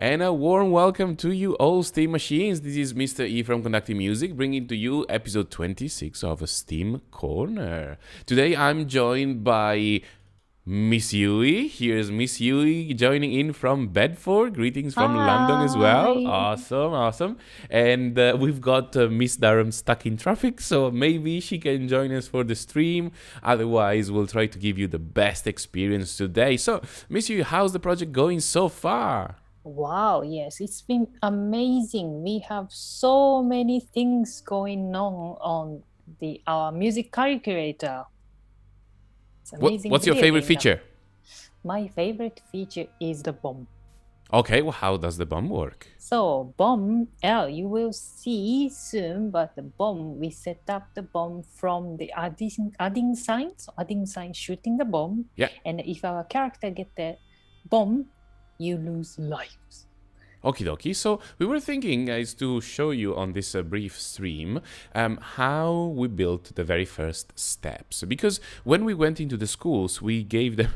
And a warm welcome to you all Steam Machines. This is Mr. E from Conducting Music, bringing to you episode 26 of Steam Corner. Today I'm joined by Miss Yui. Here's Miss Yui joining in from Bedford. Greetings from London as well. Hi. Awesome, awesome. And we've got Miss Durham stuck in traffic, so maybe she can join us for the stream. Otherwise, we'll try to give you the best experience today. So, Miss Yui, how's the project going so far? Wow, yes, it's been amazing. We have so many things going on our music calculator. It's amazing What's your video favorite game now. feature? My favorite feature is the bomb. Okay, well, how does the bomb work? So bomb, you will see soon, but the bomb, we set up the bomb from the adding sign, so adding sign shooting the bomb. Yeah. And if our character get the bomb, you lose lives. Okie dokie. So we were thinking, guys, to show you on this brief stream how we built the very first steps. Because when we went into the schools, we gave them...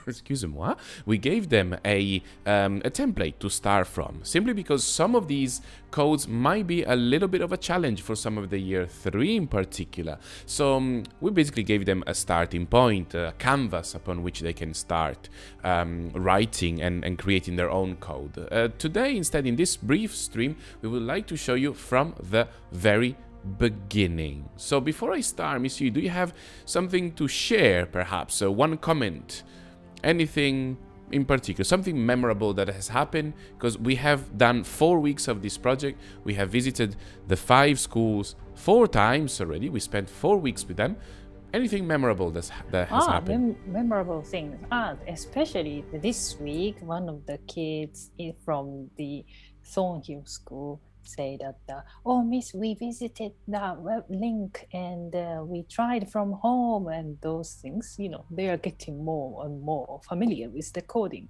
excuse-moi, we gave them a template to start from, simply because some of these codes might be a little bit of a challenge for some of the year 3 in particular. So we basically gave them a starting point, a canvas upon which they can start writing and creating their own code. Today, instead, in this brief stream, we would like to show you from the very beginning. So before I start, Miss Yu, do you have something to share, perhaps? One comment? Anything in particular, something memorable that has happened? Because we have done 4 weeks of this project. We have visited the 5 schools 4 times already. We spent 4 weeks with them. Anything memorable that has happened? Memorable things. Especially this week, one of the kids from the Thornhill School say that, oh, Miss, we visited the web link and we tried from home, and those things, they are getting more and more familiar with the coding.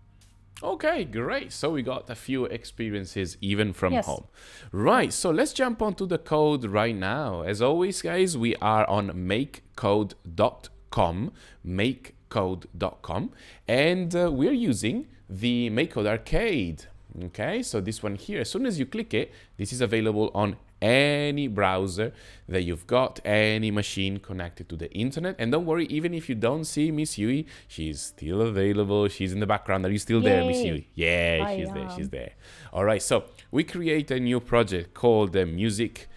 Okay, great. So we got a few experiences even from Yes. home. Right, so let's jump onto the code right now. As always, guys, we are on makecode.com, makecode.com, and we're using the MakeCode Arcade. Okay, so this one here, as soon as you click it, this is available on any browser that you've got, any machine connected to the internet. And don't worry, even if you don't see Miss Yui, she's still available. She's in the background. Are you still there, Miss Yui? Yeah, she's there. All right, so we create a new project called the Music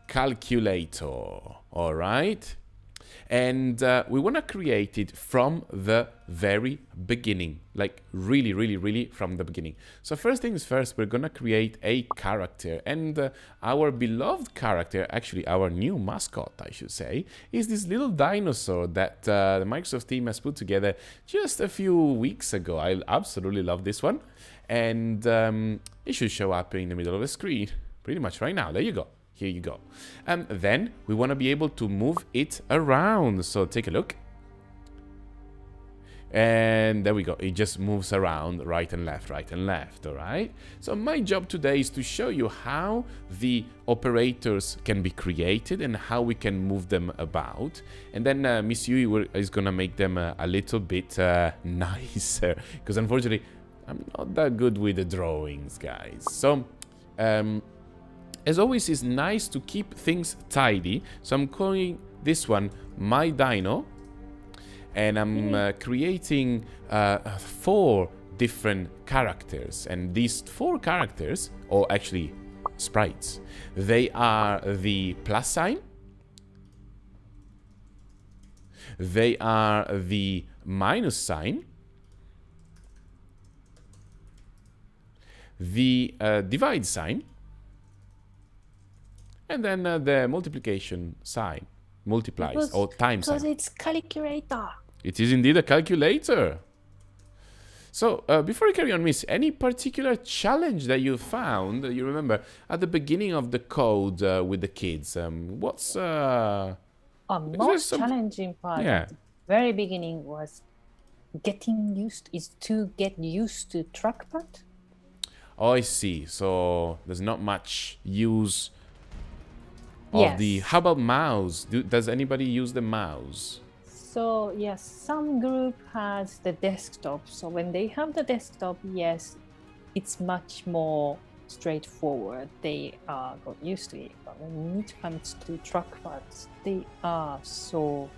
Calculator. All right. And we want to create it from the very beginning, like really from the beginning. So first things first, we're going to create a character. And our beloved character, actually our new mascot, I should say, is this little dinosaur that the Microsoft team has put together just a few weeks ago. I absolutely love this one. And it should show up in the middle of the screen pretty much right now. There you go. Here you go. And then we want to be able to move it around. So take a look. And there we go. It just moves around right and left, all right? So my job today is to show you how the operators can be created and how we can move them about. And then Miss Yui is going to make them a little bit nicer. Because unfortunately, I'm not that good with the drawings, guys. So... as always, it's nice to keep things tidy. So I'm calling this one My Dino. And I'm creating 4 different characters. And these 4 characters, or actually sprites, they are the plus sign. They are the minus sign. The divide sign. And then the multiplication sign, multiplies or times sign. Because it's calculator. It is indeed a calculator. So before we carry on, Miss, any particular challenge that you found, you remember, at the beginning of the code with the kids? What's... most challenging part at the very beginning was get used to trackpad. Oh, I see. So there's not much use of the... How about mouse? Does anybody use the mouse? So yes, some group has the desktop. So when they have the desktop, yes, it's much more straightforward. They got used to it. But when it comes to trackpads, they are so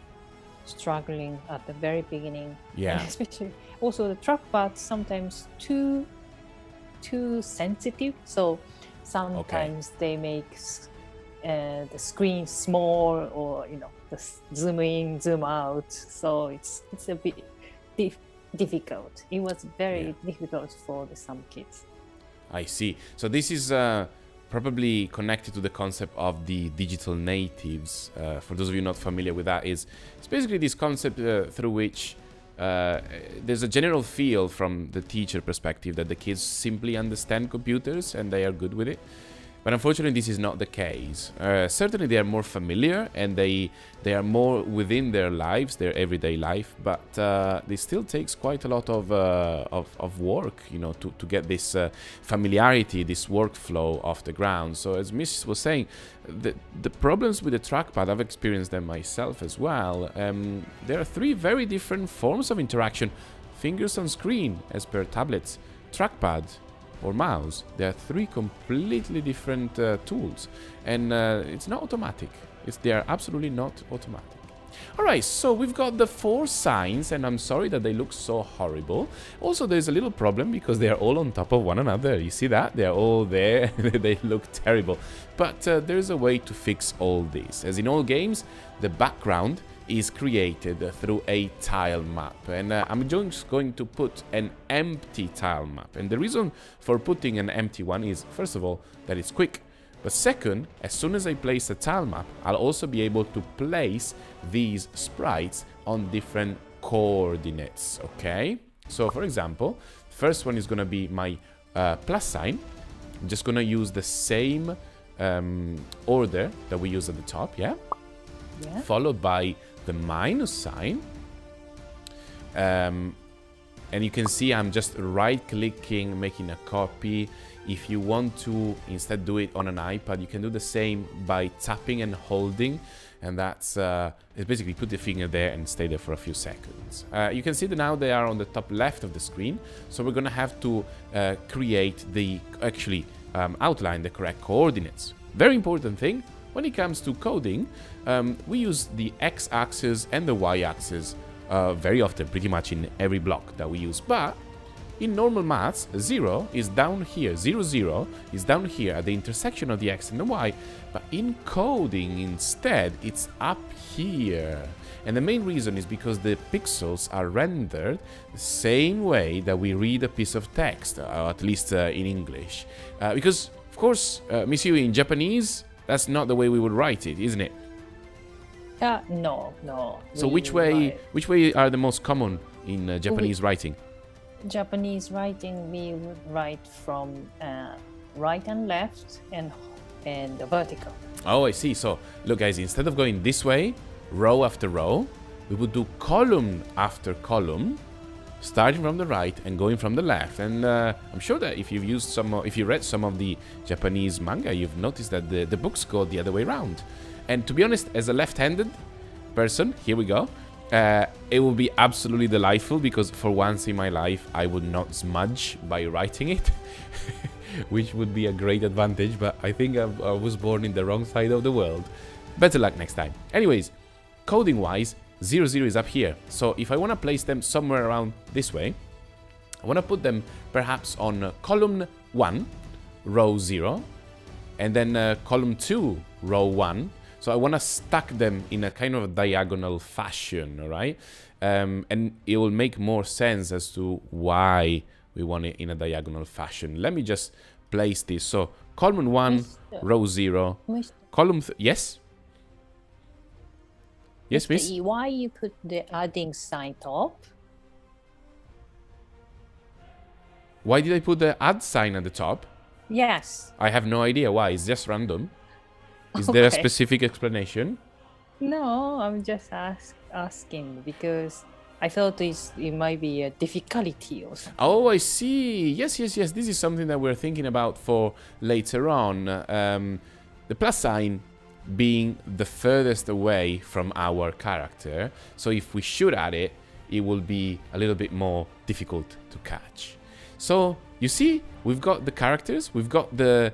struggling at the very beginning. Yeah. And especially also the trackpads sometimes too sensitive. So sometimes they make the screen small, or the zoom in, zoom out. So it's a bit difficult. It was very difficult for some kids. I see. So this is probably connected to the concept of the digital natives. For those of you not familiar with that, it's basically this concept through which there's a general feel from the teacher perspective that the kids simply understand computers and they are good with it. But unfortunately, this is not the case. Certainly, they are more familiar and they are more within their lives, their everyday life. But this still takes quite a lot of work, to get this familiarity, this workflow off the ground. So as Miss was saying, the problems with the trackpad, I've experienced them myself as well. There are three very different forms of interaction: fingers on screen, as per tablets, trackpad, or mouse. They are three completely different tools, and it's not automatic. They are absolutely not automatic. Alright, so we've got the 4 signs, and I'm sorry that they look so horrible. Also, there's a little problem because they are all on top of one another. You see that? They're all there. They look terrible. But there's a way to fix all this. As in all games, the background is created through a tile map, and I'm just going to put an empty tile map. And the reason for putting an empty one is, first of all, that it's quick, but second, as soon as I place a tile map, I'll also be able to place these sprites on different coordinates. Okay, so for example, first one is going to be my plus sign. I'm just going to use the same order that we use at the top, followed by the minus sign, and you can see I'm just right-clicking, making a copy. If you want to instead do it on an iPad, you can do the same by tapping and holding, and that's it's basically put the finger there and stay there for a few seconds. You can see that now they are on the top left of the screen, so we're gonna have to create outline the correct coordinates. Very important thing. When it comes to coding, we use the x-axis and the y-axis very often, pretty much in every block that we use. But in normal maths, 0 is down here, 0, 0 is down here at the intersection of the x and the y. But in coding, instead, it's up here. And the main reason is because the pixels are rendered the same way that we read a piece of text, or at least in English. Because, of course, Miss Yui, in Japanese, that's not the way we would write it, isn't it? No. So which way are the most common in Japanese writing? Japanese writing, we would write from right and left and vertical. Oh, I see. So look, guys, instead of going this way, row after row, we would do column after column, starting from the right and going from the left. And I'm sure that if you read some of the Japanese manga, you've noticed that the books go the other way around. And to be honest, as a left-handed person, here we go, it will be absolutely delightful, because for once in my life I would not smudge by writing it, which would be a great advantage, but I think I was born in the wrong side of the world. Better luck next time. Anyways, coding-wise, 0, 0 is up here. So if I want to place them somewhere around this way, I want to put them perhaps on column 1, row 0, and then column 2, row 1. So I want to stack them in a kind of a diagonal fashion, all right? And it will make more sense as to why we want it in a diagonal fashion. Let me just place this. So column 1, row 0, column... Yes? Yes, miss? Why you put the adding sign top? Why did I put the add sign at the top? Yes. I have no idea why. It's just random. Is there a specific explanation? No, I'm just asking because I thought it might be a difficulty or something. Oh, I see. Yes. This is something that we're thinking about for later on. The plus sign being the furthest away from our character. So if we shoot at it, it will be a little bit more difficult to catch. So you see, we've got the characters, we've got the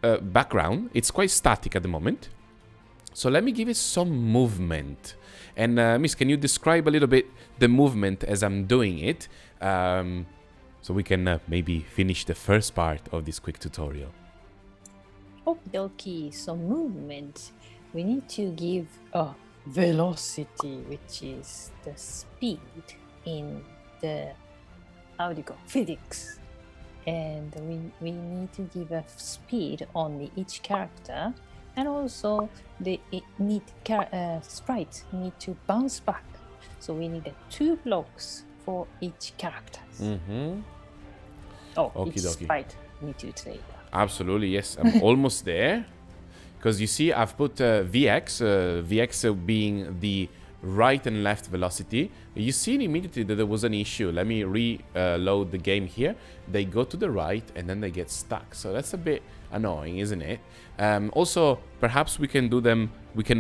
background. It's quite static at the moment. So let me give it some movement. And Miss, can you describe a little bit the movement as I'm doing it? So we can maybe finish the first part of this quick tutorial. Okie dokie, so movement. We need to give a velocity, which is the speed in the, physics. And we need to give a speed on each character. And also, sprites need to bounce back. So we need 2 blocks for each character. Each sprite need to say that. Absolutely, yes. I'm almost there. Because you see, I've put VX, VX being the right and left velocity. You see immediately that there was an issue. Let me reload the game here. They go to the right and then they get stuck. So that's a bit annoying, isn't it? Also, perhaps we can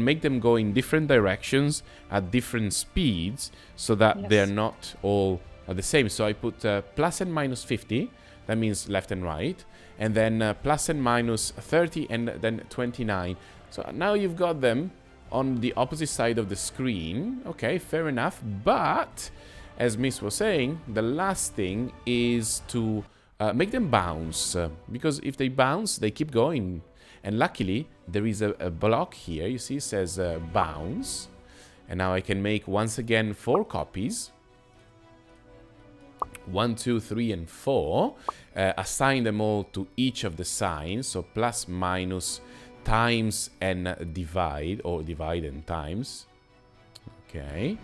make them go in different directions at different speeds so that they're not all the same. So I put plus and minus 50. That means left and right. And then plus and minus 30 and then 29. So now you've got them on the opposite side of the screen. Okay, fair enough. But, as Miss was saying, the last thing is to make them bounce. Because if they bounce, they keep going. And luckily, there is a block here. You see, it says bounce. And now I can make, once again, 4 copies. 1, 2, 3, and 4. Assign them all to each of the signs. So plus, minus, times, and divide. Or divide and times. Okay.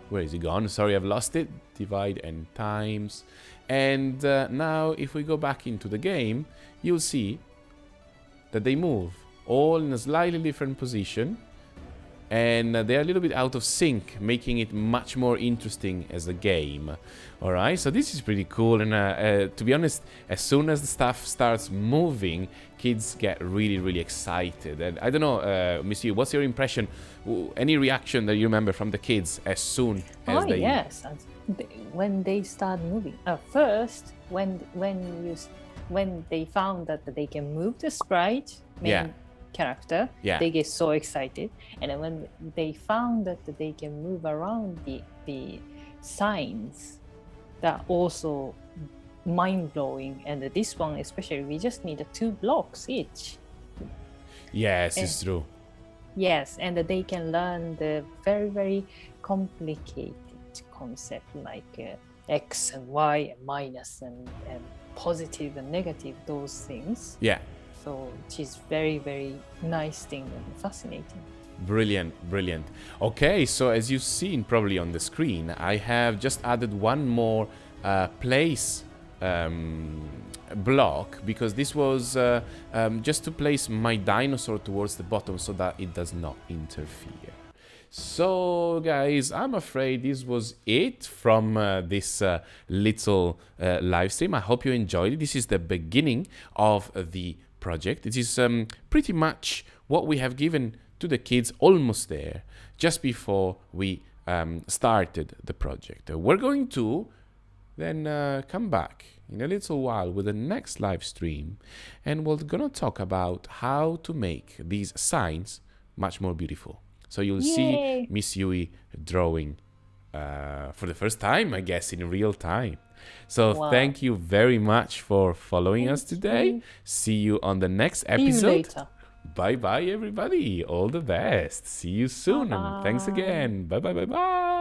Where is it gone? Sorry, I've lost it. Divide and times. And now, if we go back into the game, you'll see that they move. All in a slightly different position. And they're a little bit out of sync, making it much more interesting as a game. Alright, so this is pretty cool. And to be honest, as soon as the stuff starts moving, kids get really, really excited. And I don't know, Monsieur, what's your impression? Any reaction that you remember from the kids as soon as they... yes, when they start moving. First, when they found that they can move the sprite, character, they get so excited. And then when they found that they can move around the signs, that also mind-blowing. And this one especially, we just need 2 blocks each. Yes, it's true. Yes, and they can learn the very, very complicated concept like X and Y and minus and positive and negative, those things. Yeah. So it is very, very nice thing and fascinating. Brilliant, brilliant. Okay, so as you've seen probably on the screen, I have just added one more place block, because this was just to place my dinosaur towards the bottom so that it does not interfere. So guys, I'm afraid this was it from this little live stream. I hope you enjoyed it. This is the beginning of the project. It is pretty much what we have given to the kids, almost there, just before we started the project. We're going to then come back in a little while with the next live stream, and we're gonna talk about how to make these signs much more beautiful. So you'll see Miss Yui drawing for the first time, I guess, in real time. So thank you very much for following us today. See you on the next episode. See you later. Bye bye, everybody. All the best. See you soon. And thanks again. Bye bye bye bye.